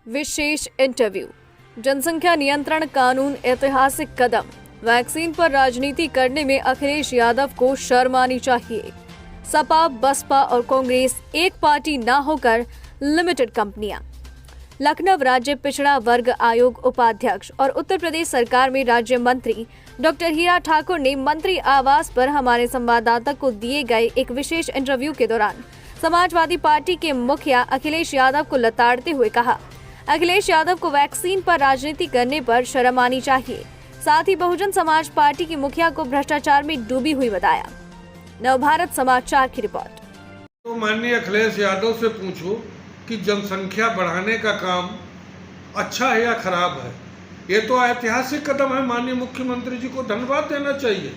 विशेष interview. जनसंख्या नियंत्रण कानून ऐतिहासिक कदम। वैक्सीन पर राजनीति करने में अखिलेश यादव को शर्म आनी चाहिए। सपा, बसपा और कांग्रेस एक पार्टी ना होकर लिमिटेड कंपनियां। लखनऊ राज्य पिछड़ा वर्ग आयोग उपाध्यक्ष और उत्तर प्रदेश सरकार में राज्य मंत्री डॉक्टर हीरा ठाकुर ने मंत्री आवास पर हमारे संवाददाता को दिए गए एक विशेष इंटरव्यू के दौरान समाजवादी पार्टी के मुखिया अखिलेश यादव को लताड़ते हुए कहा, अखिलेश यादव को वैक्सीन पर राजनीति करने पर शर्म आनी चाहिए। साथ ही बहुजन समाज पार्टी की मुखिया को भ्रष्टाचार में डूबी हुई बताया। नवभारत समाचार की रिपोर्ट। तो माननीय अखिलेश यादव से पूछो कि जनसंख्या बढ़ाने का काम अच्छा है या खराब है। ये तो ऐतिहासिक कदम है। माननीय मुख्यमंत्री जी को धन्यवाद देना चाहिए।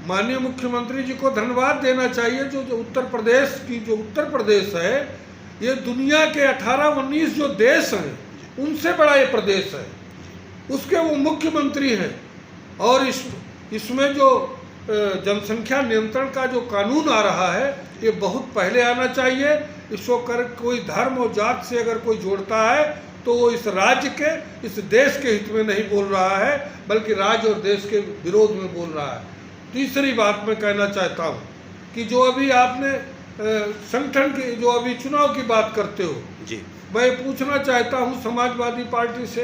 माननीय मुख्यमंत्री जी को धन्यवाद देना चाहिए। जो उत्तर प्रदेश है, ये दुनिया के 18-19 जो देश हैं उनसे बड़ा ये प्रदेश है। उसके वो मुख्यमंत्री हैं और इसमें जो जनसंख्या नियंत्रण का जो कानून आ रहा है ये बहुत पहले आना चाहिए। इसको कोई धर्म और जात से अगर कोई जोड़ता है तो वो इस राज्य के, इस देश के हित में नहीं बोल रहा है, बल्कि राज्य और देश के विरोध में बोल रहा है। तीसरी बात मैं कहना चाहता हूँ कि जो अभी आपने संगठन की, जो अभी चुनाव की बात करते हो जी, मैं पूछना चाहता हूँ समाजवादी पार्टी से,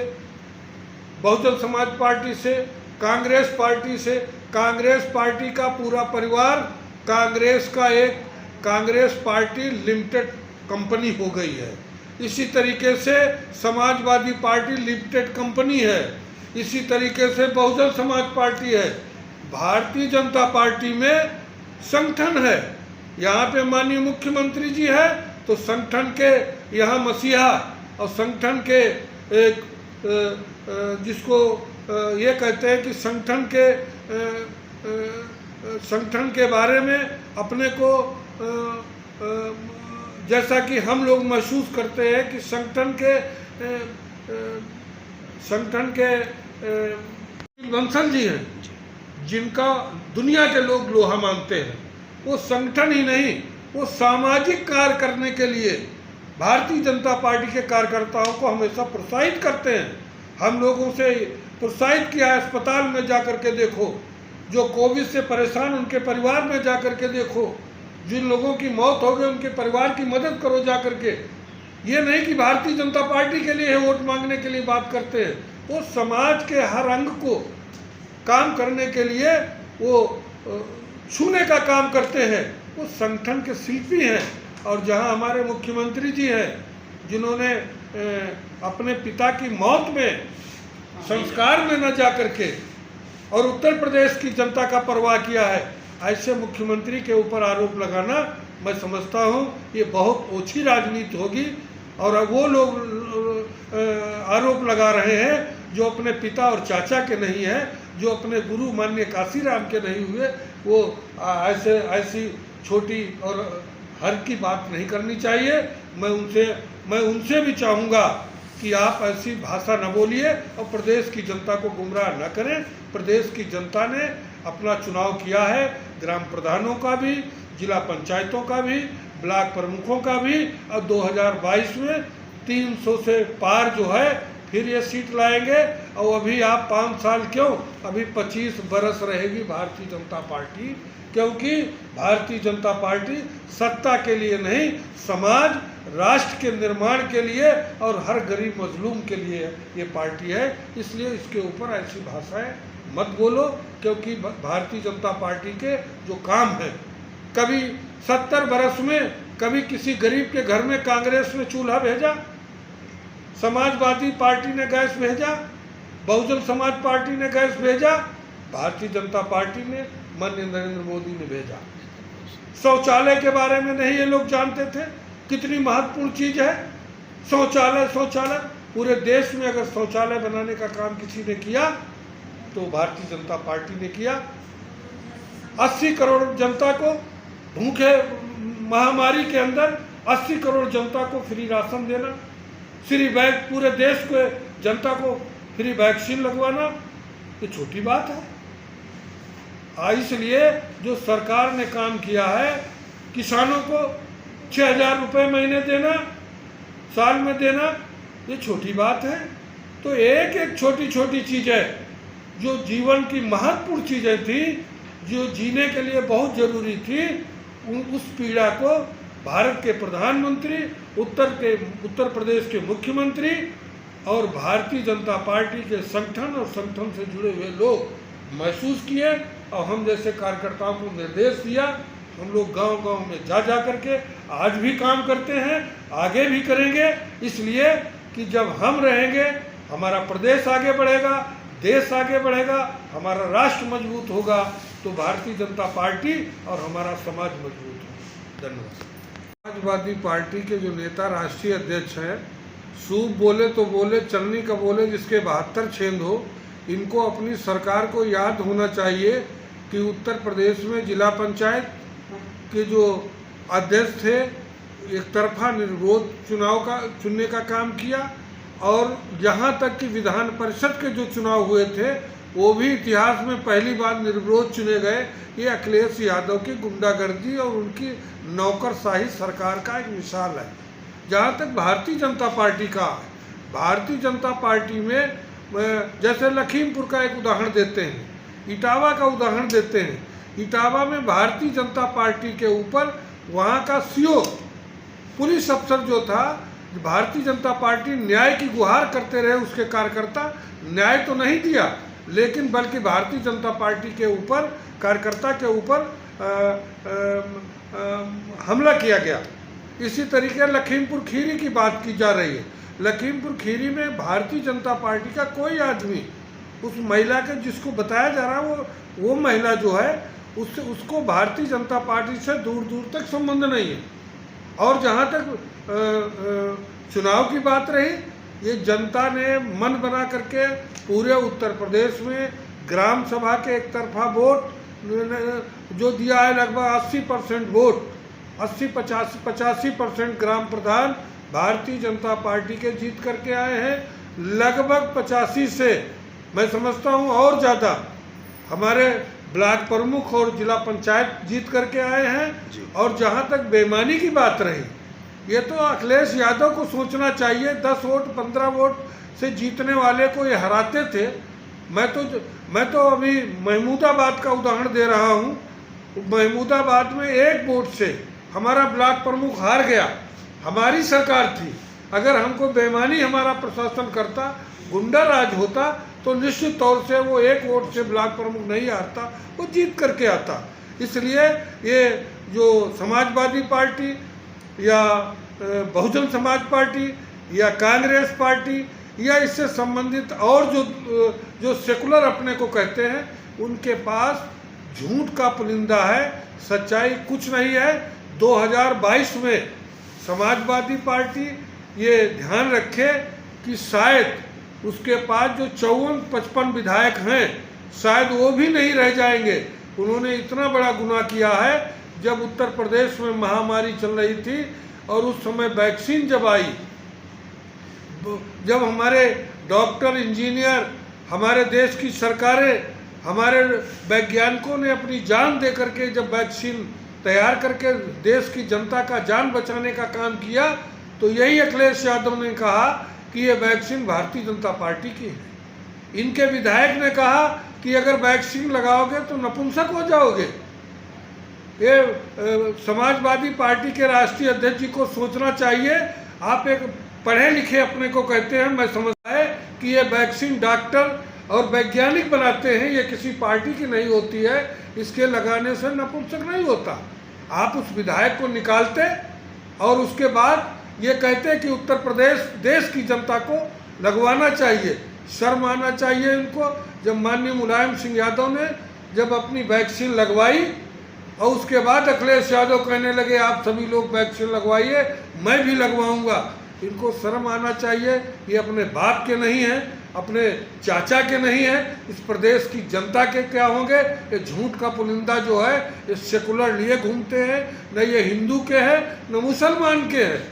बहुजन समाज पार्टी से, कांग्रेस पार्टी से। कांग्रेस पार्टी का पूरा परिवार कांग्रेस पार्टी लिमिटेड कंपनी हो गई है। इसी तरीके से समाजवादी पार्टी लिमिटेड कंपनी है। इसी तरीके से बहुजन समाज पार्टी है। भारतीय जनता पार्टी में संगठन है। यहाँ पे माननीय मुख्यमंत्री जी है तो संगठन के यहाँ मसीहा और संगठन के एक जिसको ये कहते हैं कि संगठन के बारे में अपने को जैसा कि हम लोग महसूस करते हैं कि संगठन के बंसल जी हैं जिनका दुनिया के लोग लोहा मानते हैं। वो संगठन ही नहीं, वो सामाजिक कार्य करने के लिए भारतीय जनता पार्टी के कार्यकर्ताओं को हमेशा प्रोत्साहित करते हैं। हम लोगों से प्रोत्साहित किया है, अस्पताल में जाकर के देखो, जो कोविड से परेशान उनके परिवार में जाकर के देखो, जिन लोगों की मौत हो गई उनके परिवार की मदद करो जाकर के। ये नहीं कि भारतीय जनता पार्टी के लिए वोट मांगने के लिए बात करते हैं। वो समाज के हर अंग को काम करने के लिए वो छूने का काम करते हैं। वो संगठन के शिल्पी हैं। और जहां हमारे मुख्यमंत्री जी हैं जिन्होंने अपने पिता की मौत में संस्कार में न जाकर के और उत्तर प्रदेश की जनता का परवाह किया है, ऐसे मुख्यमंत्री के ऊपर आरोप लगाना मैं समझता हूँ ये बहुत ओछी राजनीति होगी। और वो लोग आरोप लगा रहे हैं जो अपने पिता और चाचा के नहीं हैं, जो अपने गुरु माननीय काशीराम के नहीं हुए। वो ऐसी छोटी और हर की बात नहीं करनी चाहिए। मैं उनसे भी चाहूँगा कि आप ऐसी भाषा न बोलिए और प्रदेश की जनता को गुमराह न करें। प्रदेश की जनता ने अपना चुनाव किया है, ग्राम प्रधानों का भी, जिला पंचायतों का भी, ब्लॉक प्रमुखों का भी, और 2022 में 300 से पार जो है फिर ये सीट लाएंगे। और अभी आप 5 साल क्यों, अभी 25 बरस रहेगी भारतीय जनता पार्टी, क्योंकि भारतीय जनता पार्टी सत्ता के लिए नहीं, समाज राष्ट्र के निर्माण के लिए और हर गरीब मजलूम के लिए ये पार्टी है। इसलिए इसके ऊपर ऐसी भाषाएं मत बोलो, क्योंकि भारतीय जनता पार्टी के जो काम है, कभी 70 बरस में कभी किसी गरीब के घर में कांग्रेस ने चूल्हा भेजा, समाजवादी पार्टी ने गैस भेजा, बहुजन समाज पार्टी ने गैस भेजा, भारतीय जनता पार्टी ने माननीय नरेंद्र मोदी ने भेजा। शौचालय के बारे में नहीं ये लोग जानते थे कितनी महत्वपूर्ण चीज है शौचालय। पूरे देश में अगर शौचालय बनाने का काम किसी ने किया तो भारतीय जनता पार्टी ने किया। 80 करोड़ जनता को भूखे महामारी के अंदर 80 करोड़ जनता को फ्री राशन देना, फ्री बैग, पूरे देश को जनता को फ्री वैक्सीन लगवाना, ये छोटी बात है। इसलिए जो सरकार ने काम किया है, किसानों को 6,000 रुपये महीने देना, साल में देना ये छोटी बात है। तो एक एक छोटी छोटी चीज़ें जो जीवन की महत्वपूर्ण चीज़ें थी, जो जीने के लिए बहुत ज़रूरी थी, उस पीड़ा को भारत के प्रधानमंत्री, उत्तर प्रदेश के मुख्यमंत्री और भारतीय जनता पार्टी के संगठन और संगठन से जुड़े हुए लोग महसूस किए। और हम जैसे कार्यकर्ताओं को निर्देश दिया। हम लोग गांव-गांव में जा करके आज भी काम करते हैं, आगे भी करेंगे, इसलिए कि जब हम रहेंगे हमारा प्रदेश आगे बढ़ेगा, देश आगे बढ़ेगा, हमारा राष्ट्र मजबूत होगा, तो भारतीय जनता पार्टी और हमारा समाज मजबूत होगा। धन्यवाद। समाजवादी पार्टी के जो नेता राष्ट्रीय अध्यक्ष हैं, सूप बोले तो बोले, चलनी का बोले जिसके 72 छेंद हो, इनको अपनी सरकार को याद होना चाहिए कि उत्तर प्रदेश में जिला पंचायत के जो अध्यक्ष थे एक तरफा निर्विरोध चुनने का काम किया, और यहाँ तक कि विधान परिषद के जो चुनाव हुए थे वो भी इतिहास में पहली बार निर्विरोध चुने गए। ये अखिलेश यादव की गुंडागर्दी और उनकी नौकरशाही सरकार का एक मिसाल है। जहाँ तक भारतीय जनता पार्टी का, भारतीय जनता पार्टी में जैसे लखीमपुर का एक उदाहरण देते हैं, इटावा का उदाहरण देते हैं। इटावा में भारतीय जनता पार्टी के ऊपर वहाँ का सीओ पुलिस अफसर जो था, भारतीय जनता पार्टी न्याय की गुहार करते रहे, उसके कार्यकर्ता न्याय तो नहीं दिया, लेकिन बल्कि भारतीय जनता पार्टी के ऊपर, कार्यकर्ता के ऊपर हमला किया गया। इसी तरीके लखीमपुर खीरी की बात की जा रही है। लखीमपुर खीरी में भारतीय जनता पार्टी का कोई आदमी, उस महिला के जिसको बताया जा रहा है वो महिला जो है उसको भारतीय जनता पार्टी से दूर दूर तक संबंध नहीं है। और जहाँ तक चुनाव की बात रही, ये जनता ने मन बना करके पूरे उत्तर प्रदेश में ग्राम सभा के एक तरफा वोट जो दिया है, लगभग 80% वोट, 85% ग्राम प्रधान भारतीय जनता पार्टी के जीत करके आए हैं। लगभग 85 से मैं समझता हूँ और ज़्यादा हमारे ब्लॉक प्रमुख और जिला पंचायत जीत करके आए हैं। और जहाँ तक बेईमानी की बात रही, ये तो अखिलेश यादव को सोचना चाहिए। 10 वोट 15 वोट से जीतने वाले को ये हराते थे। मैं तो अभी महमूदाबाद का उदाहरण दे रहा हूँ। महमूदाबाद में 1 वोट से हमारा ब्लॉक प्रमुख हार गया। हमारी सरकार थी, अगर हमको बेईमानी हमारा प्रशासन करता, गुंडा राज होता, तो निश्चित तौर से वो 1 वोट से ब्लॉक प्रमुख नहीं हारता, वो जीत करके आता। इसलिए ये जो समाजवादी पार्टी या बहुजन समाज पार्टी या कांग्रेस पार्टी या इससे संबंधित और जो सेकुलर अपने को कहते हैं, उनके पास झूठ का पुलिंदा है, सच्चाई कुछ नहीं है। 2022 में समाजवादी पार्टी ये ध्यान रखे कि शायद उसके पास जो 54-55 विधायक हैं, शायद वो भी नहीं रह जाएंगे। उन्होंने इतना बड़ा गुनाह किया है। जब उत्तर प्रदेश में महामारी चल रही थी और उस समय वैक्सीन जब आई, जब हमारे डॉक्टर, इंजीनियर, हमारे देश की सरकारें, हमारे वैज्ञानिकों ने अपनी जान दे करके जब वैक्सीन तैयार करके देश की जनता का जान बचाने का काम किया, तो यही अखिलेश यादव ने कहा कि ये वैक्सीन भारतीय जनता पार्टी की है। इनके विधायक ने कहा कि अगर वैक्सीन लगाओगे तो नपुंसक हो जाओगे। ये समाजवादी पार्टी के राष्ट्रीय अध्यक्ष जी को सोचना चाहिए। आप एक पढ़े लिखे अपने को कहते हैं, मैं समझता है कि ये वैक्सीन डॉक्टर और वैज्ञानिक बनाते हैं, ये किसी पार्टी की नहीं होती है। इसके लगाने से नपुंसक नहीं होता। आप उस विधायक को निकालते और उसके बाद ये कहते कि उत्तर प्रदेश देश की जनता को लगवाना चाहिए। शर्म आना चाहिए इनको। जब माननीय मुलायम सिंह यादव ने जब अपनी वैक्सीन लगवाई और उसके बाद अखिलेश यादव कहने लगे आप सभी लोग वैक्सीन लगवाइए, मैं भी लगवाऊंगा। इनको शर्म आना चाहिए। ये अपने बाप के नहीं हैं, अपने चाचा के नहीं हैं, इस प्रदेश की जनता के क्या होंगे। ये झूठ का पुलिंदा जो है ये सेकुलर लिए घूमते हैं, न ये हिंदू के हैं न मुसलमान के हैं।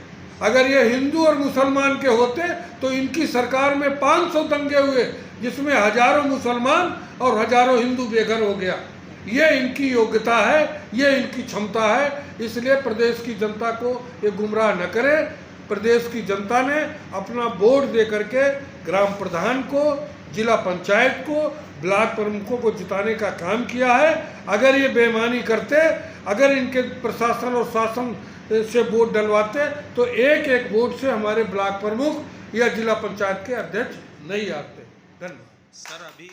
अगर ये हिंदू और मुसलमान के होते तो इनकी सरकार में 500 दंगे हुए, जिसमें हजारों मुसलमान और हजारों हिंदू बेघर हो गया। ये इनकी योग्यता है, ये इनकी क्षमता है। इसलिए प्रदेश की जनता को ये गुमराह न करें। प्रदेश की जनता ने अपना वोट दे करके ग्राम प्रधान को, जिला पंचायत को, ब्लॉक प्रमुखों को जिताने का काम किया है। अगर ये बेईमानी करते, अगर इनके प्रशासन और शासन से वोट डलवाते तो एक एक वोट से हमारे ब्लॉक प्रमुख या जिला पंचायत के अध्यक्ष नहीं आते। धन्यवाद। सर, अभी